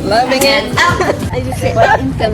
Loving it. I just say,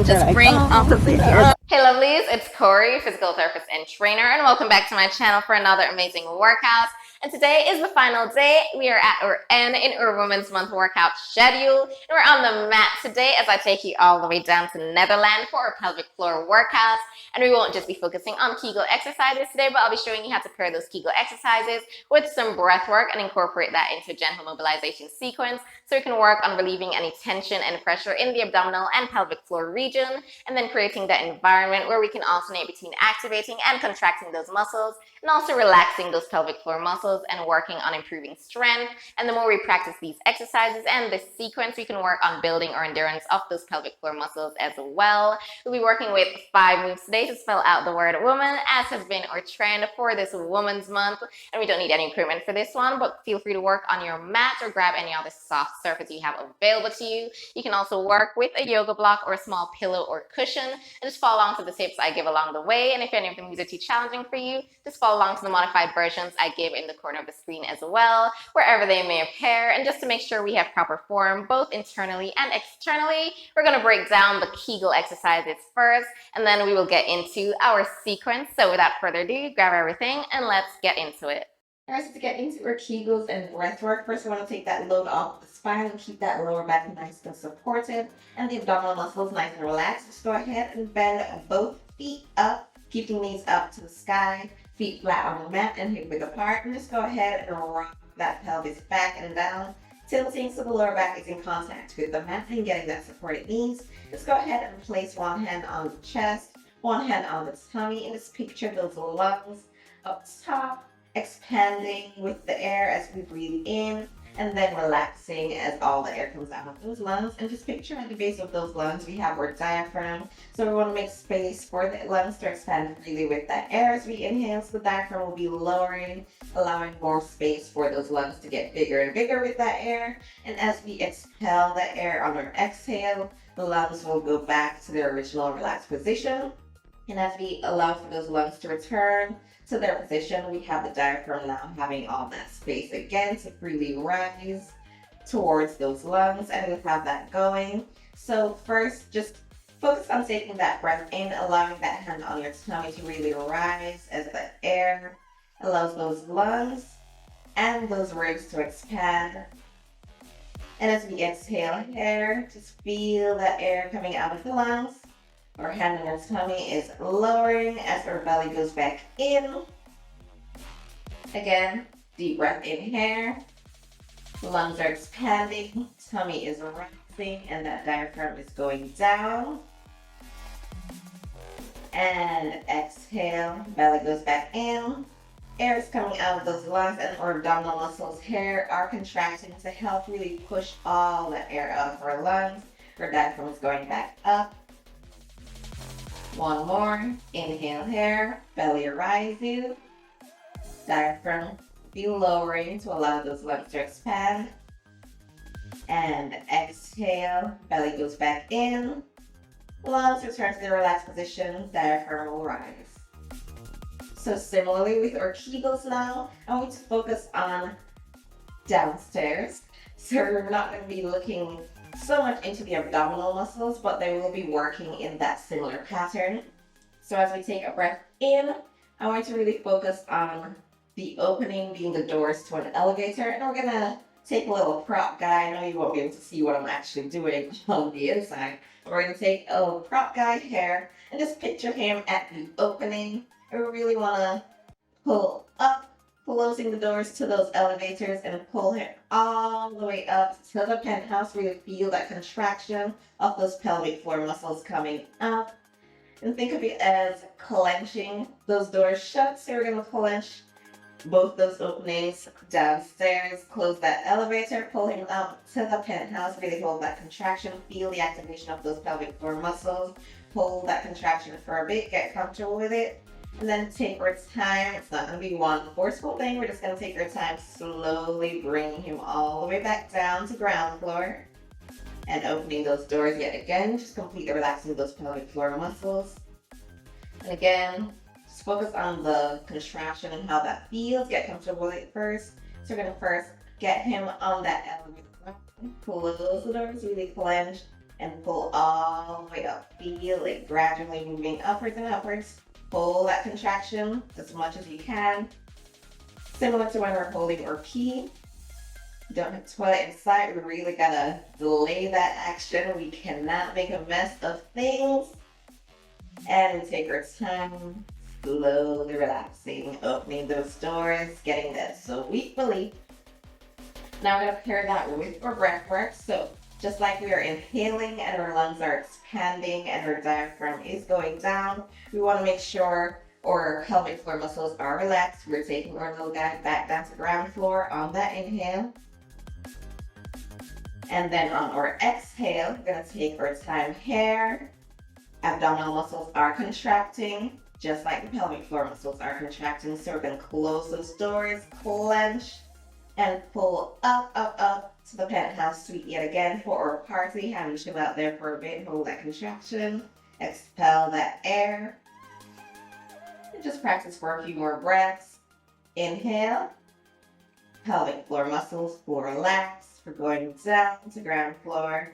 just bring opposite here. Hey lovelies, it's Corey, physical therapist and trainer, and welcome back to my channel for another amazing workout. And today is the final day. We are at our end in our Women's Month workout schedule, and we're on the mat today as I take you all the way down to Netherland for our pelvic floor workouts. And we won't just be focusing on Kegel exercises today, but I'll be showing you how to pair those Kegel exercises with some breath work and incorporate that into a gentle mobilization sequence so you can work on relieving any tension and pressure in the abdominal and pelvic floor region, and then creating that environment where we can alternate between activating and contracting those muscles and also relaxing those pelvic floor muscles and working on improving strength. And the more we practice these exercises and this sequence, we can work on building our endurance of those pelvic floor muscles as well. We'll be working with 5 moves today to spell out the word woman, as has been our trend for this Women's Month. And we don't need any equipment for this one, but feel free to work on your mat or grab any other soft surface you have available to you. You can also work with a yoga block or a small pillow or cushion and just follow along to the tips I give along the way. And if any of them are too challenging for you, just follow along to the modified versions I give in the corner of the screen as well, wherever they may appear. And just to make sure we have proper form both internally and externally, we're going to break down the Kegel exercises first, and then we will get into our sequence. So without further ado, grab everything and let's get into it. Alright, so to get into our Kegels and breath work, first I want to take that load off the spine and keep that lower back nice and supported and the abdominal muscles nice and relaxed. Just go ahead and bend both feet up, keeping knees up to the sky, feet flat on the mat and hip width apart. And just go ahead and rock that pelvis back and down, tilting so the lower back is in contact with the mat and getting that supported knees. Just go ahead and place one hand on the chest, one hand on the tummy, and just picture those lungs up top, expanding with the air as we breathe in, and then relaxing as all the air comes out of those lungs. And just picture at the base of those lungs we have our diaphragm, so we want to make space for the lungs to expand freely with that air as we inhale. So the diaphragm will be lowering, allowing more space for those lungs to get bigger and bigger with that air. And as we exhale the air on our exhale, the lungs will go back to their original relaxed position. And as we allow for those lungs to return to their position, we have the diaphragm now having all that space again to freely rise towards those lungs, and we have that going. So first, just focus on taking that breath in, allowing that hand on your tummy to really rise as the air allows those lungs and those ribs to expand. And as we exhale here, just feel that air coming out of the lungs. Our hand on our tummy is lowering as our belly goes back in. Again, deep breath in here. Lungs are expanding, tummy is rising, and that diaphragm is going down. And exhale, belly goes back in. Air is coming out of those lungs, and our abdominal muscles here are contracting to help really push all the air out of our lungs. Our diaphragm is going back up. One more. Inhale here, belly rises, diaphragm be lowering to allow those lungs to expand. And exhale, belly goes back in, lungs return to the relaxed position, diaphragm will rise. So similarly with our Kegels now, I want to focus on downstairs. So we're not going to be looking so much into the abdominal muscles, but they will be working in that similar pattern. So as we take a breath in, I want to really focus on the opening being the doors to an elevator, and we're gonna take a little prop guy. I know you won't be able to see what I'm actually doing on the inside, but we're gonna take a little prop guy here and just picture him at the opening. And we really wanna pull up, closing the doors to those elevators, and pull him all the way up to the penthouse. Really feel that contraction of those pelvic floor muscles coming up. And think of it as clenching those doors shut. So we're going to clench both those openings downstairs, close that elevator, pull him up to the penthouse. Really hold that contraction. Feel the activation of those pelvic floor muscles. Hold that contraction for a bit. Get comfortable with it. And then take our time. It's not going to be one forceful thing. We're just going to take our time, slowly bringing him all the way back down to ground floor. And opening those doors yet again, just completely relaxing those pelvic floor muscles. And again, just focus on the contraction and how that feels. Get comfortable with it first. So we're going to first get him on that elevator Close the doors, really clench, and pull all the way up. Feel it gradually moving upwards and upwards. Pull that contraction as much as you can. Similar to when we're holding our pee. Don't have to put it inside. We really gotta delay that action. We cannot make a mess of things. And we take our time, slowly relaxing, opening those doors, getting that sweet relief. Now we're gonna pair that with our breath work. So just like we are inhaling and our lungs are expanding and our diaphragm is going down, we want to make sure our pelvic floor muscles are relaxed. We're taking our little guy back down to ground floor on that inhale. And then on our exhale, we're going to take our time here. Abdominal muscles are contracting, just like the pelvic floor muscles are contracting. So we're going to close those doors, clench, and pull up, up, up to the penthouse suite yet again for our party. Have chill out there for a bit, hold that contraction, expel that air. And just practice for a few more breaths. Inhale, pelvic floor muscles will relax. We're going down to ground floor.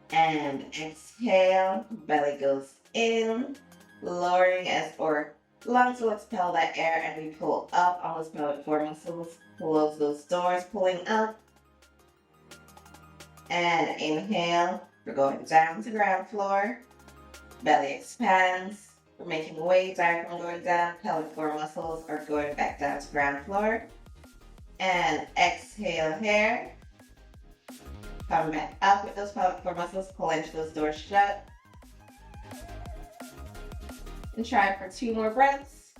And exhale, belly goes in, lowering as our lungs will expel that air and we pull up on those pelvic floor muscles. Close those doors, pulling up. And inhale, we're going down to ground floor. Belly expands. We're making weight, diaphragm going down, pelvic floor muscles are going back down to ground floor. And exhale here. Come back up with those pelvic floor muscles, clench those doors shut. And try for 2 more breaths.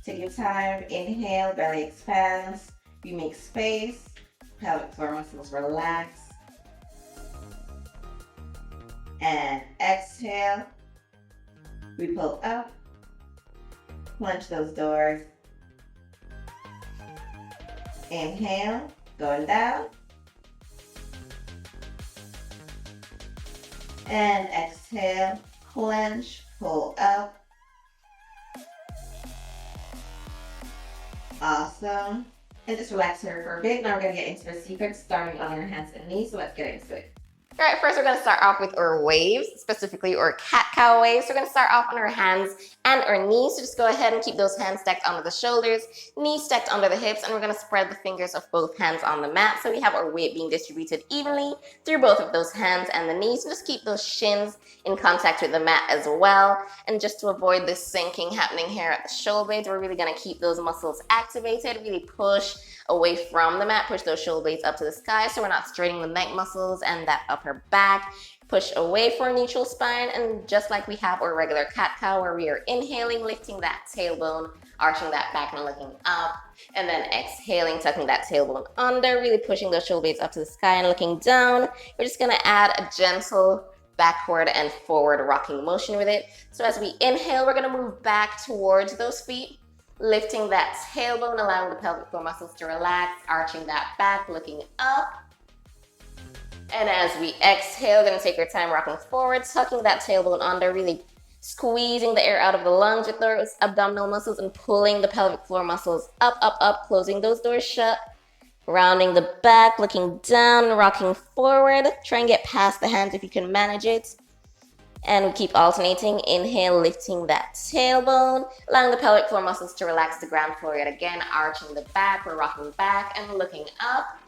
Take your time, inhale, belly expands. You make space, pelvic floor muscles relax. And exhale. We pull up, clench those doors. Inhale, going down. And exhale, clench, pull up. Awesome. And just relax here for a bit. Now we're going to get into the secrets, starting on our hands and knees. So let's get into it. All right, first we're going to start off with our waves, specifically our cat-cow waves. So we're going to start off on our hands and our knees. So just go ahead and keep those hands stacked under the shoulders, knees stacked under the hips, and we're going to spread the fingers of both hands on the mat. So we have our weight being distributed evenly through both of those hands and the knees. And just keep those shins in contact with the mat as well. And just to avoid this sinking happening here at the shoulder blades, we're really going to keep those muscles activated, really push away from the mat, push those shoulder blades up to the sky so we're not straining the neck muscles and that upper back. Push away for a neutral spine, and just like we have our regular cat-cow where we are inhaling, lifting that tailbone, arching that back and looking up, and then exhaling, tucking that tailbone under, really pushing those shoulder blades up to the sky and looking down. We're just going to add a gentle backward and forward rocking motion with it. So as we inhale, we're going to move back towards those feet, lifting that tailbone, allowing the pelvic floor muscles to relax, arching that back, looking up. And as we exhale, we're going to take our time rocking forward, tucking that tailbone under, really squeezing the air out of the lungs with those abdominal muscles and pulling the pelvic floor muscles up, up, up, closing those doors shut. Rounding the back, looking down, rocking forward. Try and get past the hands if you can manage it. And we keep alternating. Inhale, lifting that tailbone, allowing the pelvic floor muscles to relax the ground floor yet again, arching the back. We're rocking back and looking up.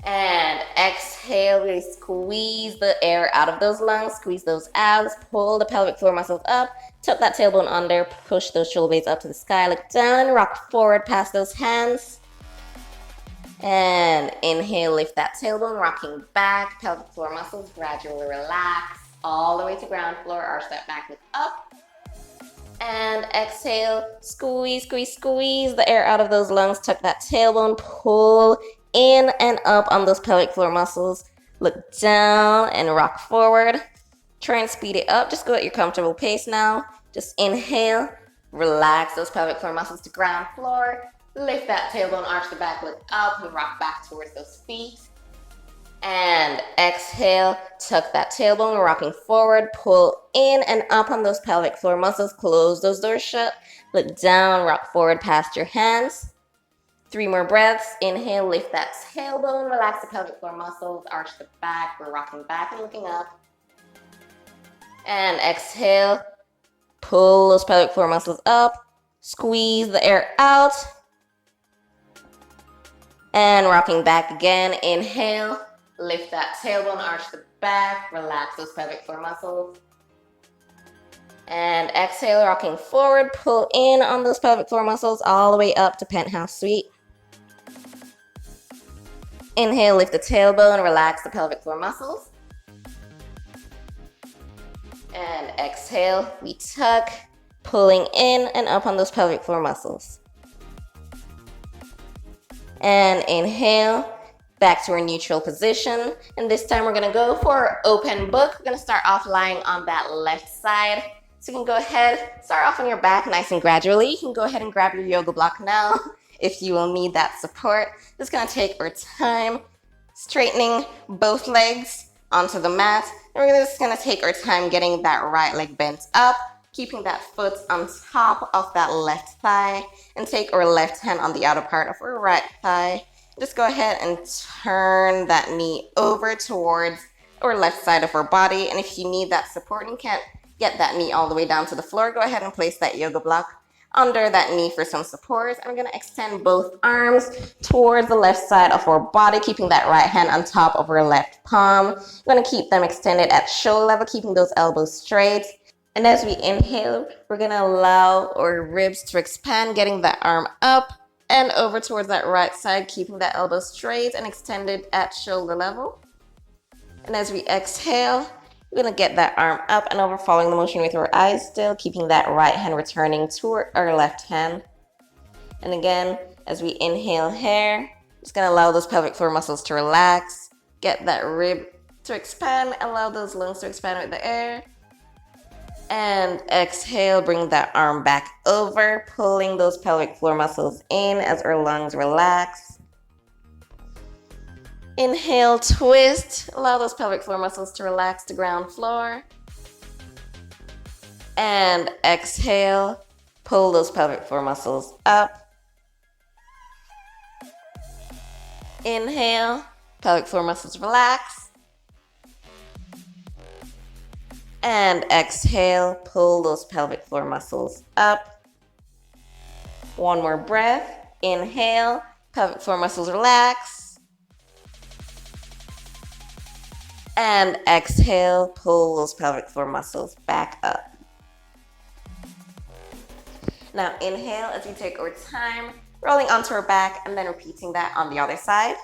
And exhale, really squeeze the air out of those lungs, squeeze those abs, pull the pelvic floor muscles up, tuck that tailbone under, push those shoulder blades up to the sky, look down and rock forward past those hands. And inhale, lift that tailbone, rocking back, pelvic floor muscles gradually relax all the way to ground floor, arch that back, look up. And exhale, squeeze, squeeze, squeeze the air out of those lungs, tuck that tailbone, pull in and up on those pelvic floor muscles. Look down and rock forward. Try and speed it up. Just go at your comfortable pace now. Just inhale, relax those pelvic floor muscles to ground floor. Lift that tailbone, arch the back, look up, and rock back towards those feet. And exhale, tuck that tailbone, rocking forward, pull in and up on those pelvic floor muscles. Close those doors shut. Look down, rock forward past your hands. 3 more breaths. Inhale, lift that tailbone, relax the pelvic floor muscles, arch the back. We're rocking back and looking up. And exhale, pull those pelvic floor muscles up, squeeze the air out. And rocking back again. Inhale, lift that tailbone, arch the back, relax those pelvic floor muscles. And exhale, rocking forward, pull in on those pelvic floor muscles all the way up to penthouse suite. Inhale, lift the tailbone, relax the pelvic floor muscles. And exhale, we tuck, pulling in and up on those pelvic floor muscles. And inhale, back to our neutral position. And this time we're gonna go for our open book. We're gonna start off lying on that left side. So you can go ahead, start off on your back nice and gradually. You can go ahead and grab your yoga block now if you will need that support. Just gonna take our time, straightening both legs onto the mat. And we're just gonna take our time getting that right leg bent up, keeping that foot on top of that left thigh, and take our left hand on the outer part of our right thigh. Just go ahead and turn that knee over towards our left side of our body. And if you need that support and you can't get that knee all the way down to the floor, go ahead and place that yoga block under that knee for some support. And we're gonna extend both arms towards the left side of our body, keeping that right hand on top of our left palm. We're gonna keep them extended at shoulder level, keeping those elbows straight. And as we inhale, we're gonna allow our ribs to expand, getting that arm up and over towards that right side, keeping that elbow straight and extended at shoulder level. And as we exhale, we're gonna get that arm up and over, following the motion with our eyes still, keeping that right hand returning to our left hand. And again, as we inhale here, just gonna allow those pelvic floor muscles to relax, get that rib to expand, allow those lungs to expand with the air. And exhale, bring that arm back over, pulling those pelvic floor muscles in as our lungs relax. Inhale, twist, allow those pelvic floor muscles to relax to ground floor. And exhale, pull those pelvic floor muscles up. Inhale, pelvic floor muscles relax. And exhale, pull those pelvic floor muscles up. One more breath. Inhale, pelvic floor muscles relax. And exhale, pull those pelvic floor muscles back up. Now inhale as we take our time, rolling onto our back and then repeating that on the other side.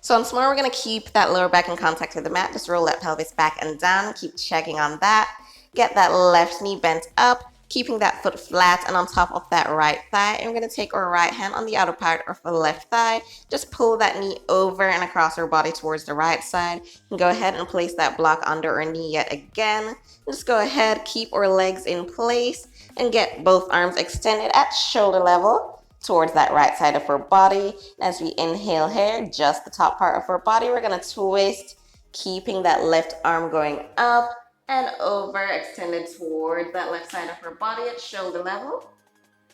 So once more, we're gonna keep that lower back in contact with the mat. Just roll that pelvis back and down. Keep checking on that. Get that left knee bent up, keeping that foot flat and on top of that right thigh. And we're gonna take our right hand on the outer part of the left thigh. Just pull that knee over and across our body towards the right side. And go ahead and place that block under our knee yet again. And just go ahead, keep our legs in place and get both arms extended at shoulder level towards that right side of our body. As we inhale here, just the top part of our body, we're gonna twist, keeping that left arm going up and over, extended towards that left side of our body at shoulder level.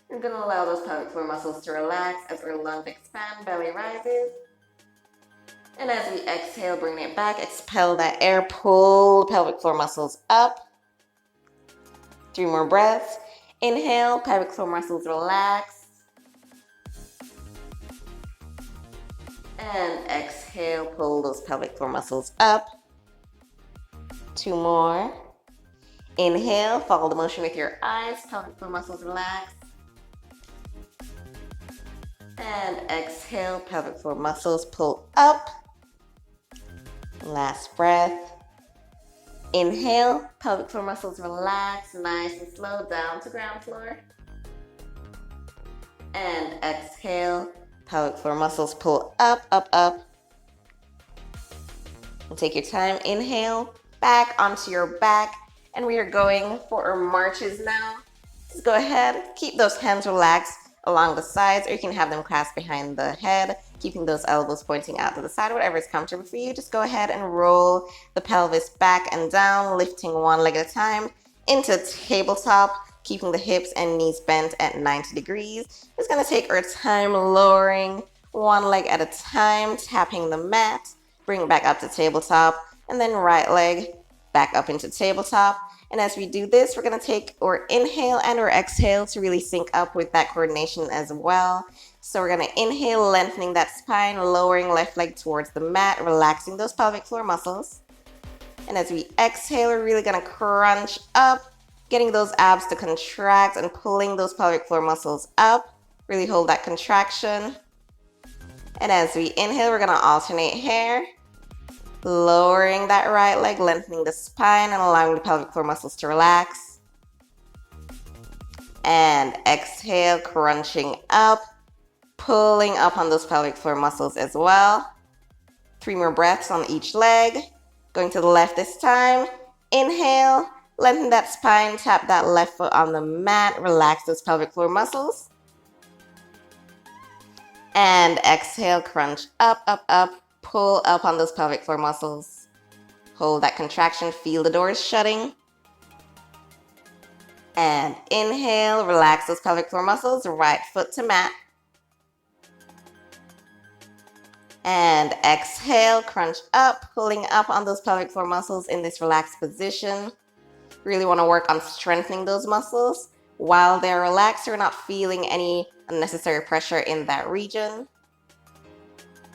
We're gonna allow those pelvic floor muscles to relax as our lungs expand, belly rises. And as we exhale, bring it back, expel that air, pull the pelvic floor muscles up. 3 more breaths. Inhale, pelvic floor muscles relax. And exhale, pull those pelvic floor muscles up. 2 more. Inhale, follow the motion with your eyes, pelvic floor muscles relax. And exhale, pelvic floor muscles pull up. Last breath. Inhale, pelvic floor muscles relax, nice and slow, down to ground floor. And exhale, pelvic floor muscles pull up, up, up. And take your time, inhale, back onto your back. And we are going for our marches now. Just go ahead, keep those hands relaxed along the sides, or you can have them clasped behind the head, keeping those elbows pointing out to the side, whatever is comfortable for you. Just go ahead and roll the pelvis back and down, lifting one leg at a time into tabletop, keeping the hips and knees bent at 90 degrees. Just gonna take our time lowering one leg at a time, tapping the mat. Bring it back up to tabletop, and then right leg back up into tabletop. And as we do this, we're going to take our inhale and our exhale to really sync up with that coordination as well. So we're going to inhale, lengthening that spine, lowering left leg towards the mat, relaxing those pelvic floor muscles. And as we exhale, we're really going to crunch up, getting those abs to contract and pulling those pelvic floor muscles up. Really hold that contraction. And as we inhale, we're going to alternate here, lowering that right leg, lengthening the spine and allowing the pelvic floor muscles to relax. And exhale, crunching up, pulling up on those pelvic floor muscles as well. 3 more breaths on each leg. Going to the left this time. Inhale, lengthen that spine, tap that left foot on the mat, relax those pelvic floor muscles. And exhale, crunch up, up, up, pull up on those pelvic floor muscles. Hold that contraction, feel the doors shutting. And inhale, relax those pelvic floor muscles, right foot to mat. And exhale, crunch up, pulling up on those pelvic floor muscles in this relaxed position. Really want to work on strengthening those muscles. While they're relaxed, you're not feeling any unnecessary pressure in that region.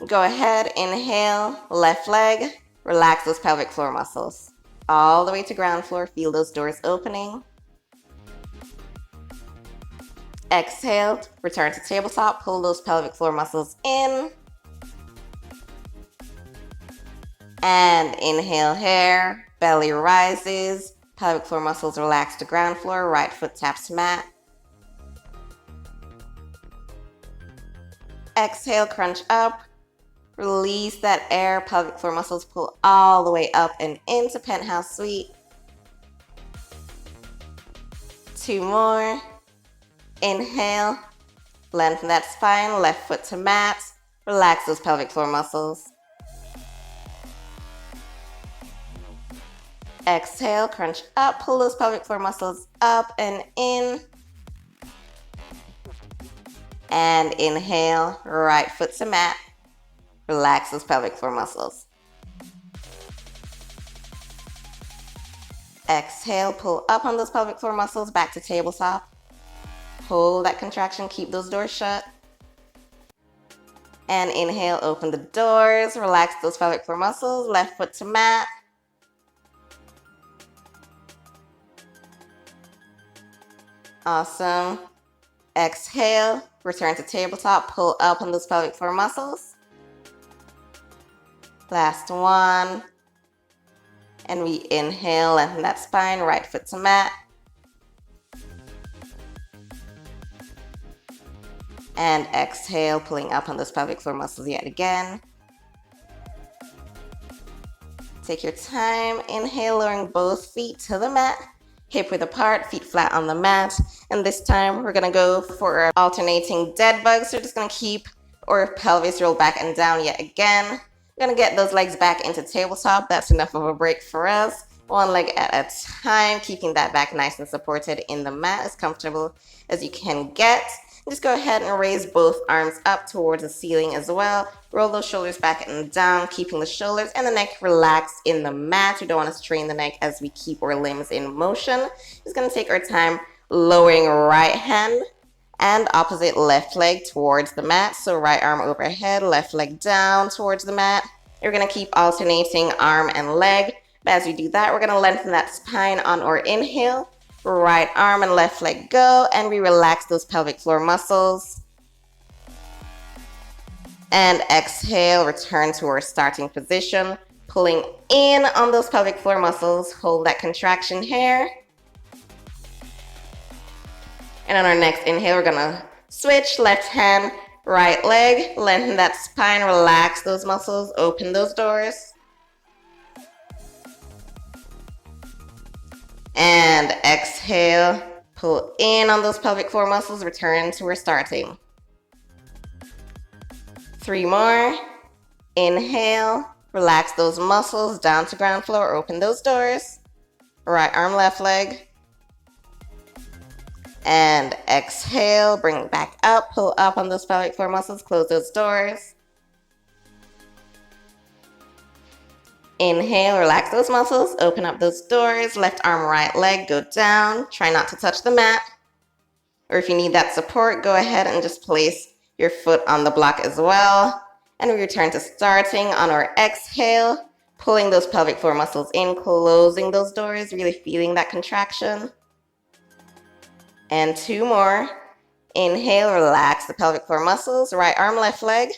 Go ahead, inhale, left leg, relax those pelvic floor muscles. All the way to ground floor, feel those doors opening. Exhale, return to tabletop, pull those pelvic floor muscles in. And inhale here, belly rises, pelvic floor muscles relax to ground floor, right foot taps mat. Exhale, crunch up, release that air, pelvic floor muscles pull all the way up and into penthouse suite. 2 more. Inhale, lengthen that spine, left foot to mat, relax those pelvic floor muscles. Exhale, crunch up, pull those pelvic floor muscles up and in. And inhale, right foot to mat. Relax those pelvic floor muscles. Exhale, pull up on those pelvic floor muscles, back to tabletop. Hold that contraction, keep those doors shut. And inhale, open the doors, relax those pelvic floor muscles, left foot to mat. Awesome. Exhale, return to tabletop, pull up on those pelvic floor muscles. Last one. And we inhale, lengthen that spine, right foot to mat. And exhale, pulling up on those pelvic floor muscles yet again. Take your time, inhale, lowering both feet to the mat. Hip width apart, feet flat on the mat. And this time we're gonna go for our alternating dead bugs. So we're just gonna keep our pelvis rolled back and down yet again. We're gonna get those legs back into tabletop. That's enough of a break for us. 1 leg at a time, keeping that back nice and supported in the mat, as comfortable as you can get. Just go ahead and raise both arms up towards the ceiling as well. Roll those shoulders back and down, keeping the shoulders and the neck relaxed in the mat. We don't want to strain the neck as we keep our limbs in motion. Just going to take our time lowering right hand and opposite left leg towards the mat. So right arm overhead, left leg down towards the mat. You're going to keep alternating arm and leg. But as we do that, we're going to lengthen that spine on our inhale. Right arm and left leg go, and we relax those pelvic floor muscles. And exhale, return to our starting position, pulling in on those pelvic floor muscles. Hold that contraction here. And on our next inhale, we're gonna switch left hand, right leg, lengthen that spine, relax those muscles, open those doors. And exhale, pull in on those pelvic floor muscles, return to our starting. 3 more. Inhale, relax those muscles, down to ground floor, open those doors. Right arm, left leg. And exhale, bring it back up, pull up on those pelvic floor muscles, close those doors. Inhale, relax those muscles, open up those doors, left arm, right leg, go down. Try not to touch the mat. Or if you need that support, go ahead and just place your foot on the block as well. And we return to starting on our exhale, pulling those pelvic floor muscles in, closing those doors, really feeling that contraction. And 2 more. Inhale, relax the pelvic floor muscles, right arm, left leg.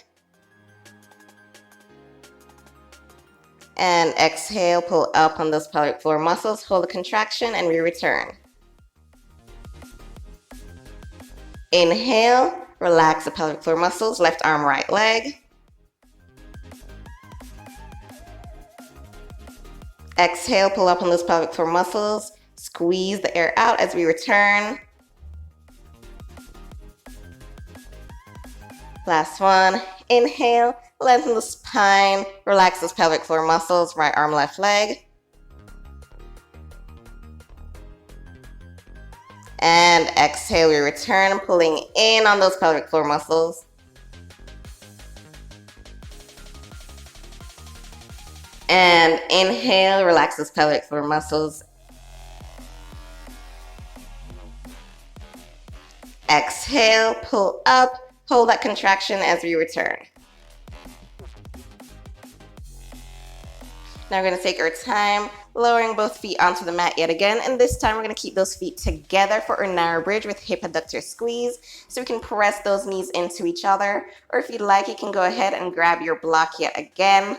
And exhale, pull up on those pelvic floor muscles, hold the contraction, and we return. Inhale, relax the pelvic floor muscles, left arm, right leg. Exhale, pull up on those pelvic floor muscles, squeeze the air out as we return. Last one. Inhale, lengthen the spine, relax those pelvic floor muscles, right arm, left leg. And exhale, we return, pulling in on those pelvic floor muscles. And inhale, relax those pelvic floor muscles. Exhale, pull up, hold that contraction as we return. Now we're going to take our time, lowering both feet onto the mat yet again. And this time we're going to keep those feet together for our narrow bridge with hip adductor squeeze. So we can press those knees into each other. Or if you'd like, you can go ahead and grab your block yet again.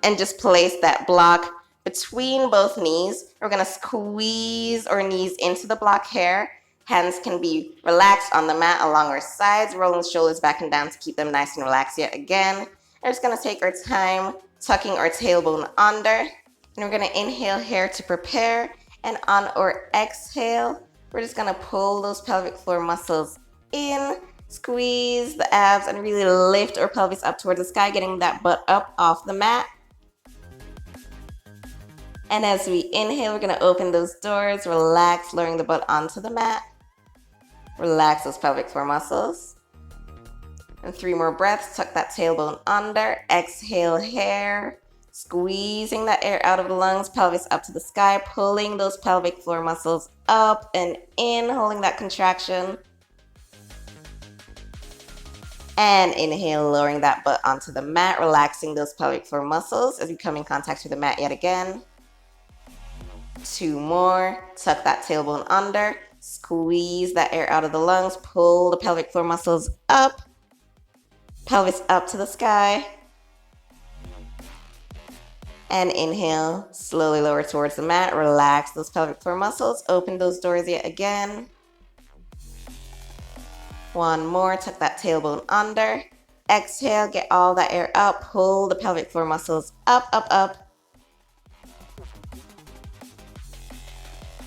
And just place that block between both knees. We're going to squeeze our knees into the block here. Hands can be relaxed on the mat along our sides, rolling the shoulders back and down to keep them nice and relaxed yet again. We're just going to take our time, tucking our tailbone under. And we're going to inhale here to prepare. And on our exhale, we're just going to pull those pelvic floor muscles in, squeeze the abs, and really lift our pelvis up towards the sky, getting that butt up off the mat. And as we inhale, we're going to open those doors, relax, lowering the butt onto the mat. Relax those pelvic floor muscles. And 3 more breaths, tuck that tailbone under. Exhale here, squeezing that air out of the lungs, pelvis up to the sky, pulling those pelvic floor muscles up and in, holding that contraction. And inhale, lowering that butt onto the mat, relaxing those pelvic floor muscles as we come in contact with the mat yet again. 2 more. Tuck that tailbone under. Squeeze that air out of the lungs. Pull the pelvic floor muscles up. Pelvis up to the sky. And inhale. Slowly lower towards the mat. Relax those pelvic floor muscles. Open those doors yet again. 1 more. Tuck that tailbone under. Exhale. Get all that air up. Pull the pelvic floor muscles up, up, up.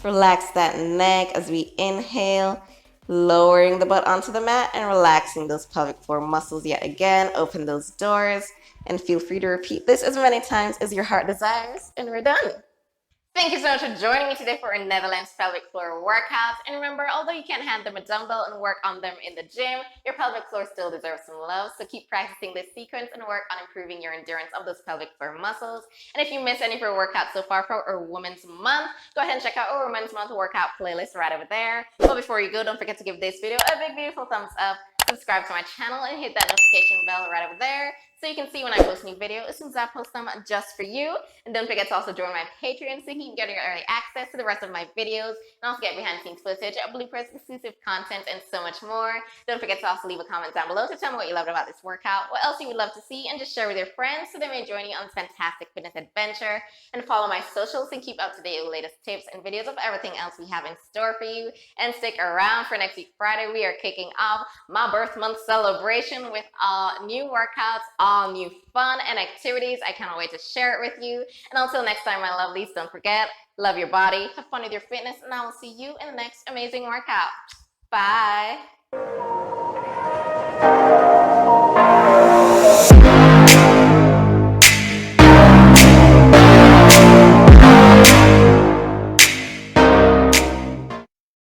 Relax that neck as we inhale, lowering the butt onto the mat and relaxing those pelvic floor muscles yet again. Open those doors and feel free to repeat this as many times as your heart desires, and we're done. Thank you so much for joining me today for a Netherlands pelvic floor workout. And remember, although you can't hand them a dumbbell and work on them in the gym, your pelvic floor still deserves some love. So keep practicing this sequence and work on improving your endurance of those pelvic floor muscles. And if you missed any of our workouts so far for our Women's Month, go ahead and check out our Women's Month workout playlist right over there. But before you go, don't forget to give this video a big, beautiful thumbs up. Subscribe to my channel and hit that notification bell right over there so you can see when I post new videos as soon as I post them just for you. And don't forget to also join my Patreon so you can get your early access to the rest of my videos and also get behind the scenes footage, bloopers, exclusive content, and so much more. Don't forget to also leave a comment down below to tell me what you loved about this workout, what else you would love to see, and just share with your friends so they may join you on this fantastic fitness adventure. And follow my socials and keep up to date with the latest tips and videos of everything else we have in store for you. And stick around for next week Friday. We are kicking off my birth month celebration with all new workouts, all new fun and activities. I cannot wait to share it with you. And until next time, my lovelies, don't forget, love your body, have fun with your fitness, and I will see you in the next amazing workout. Bye.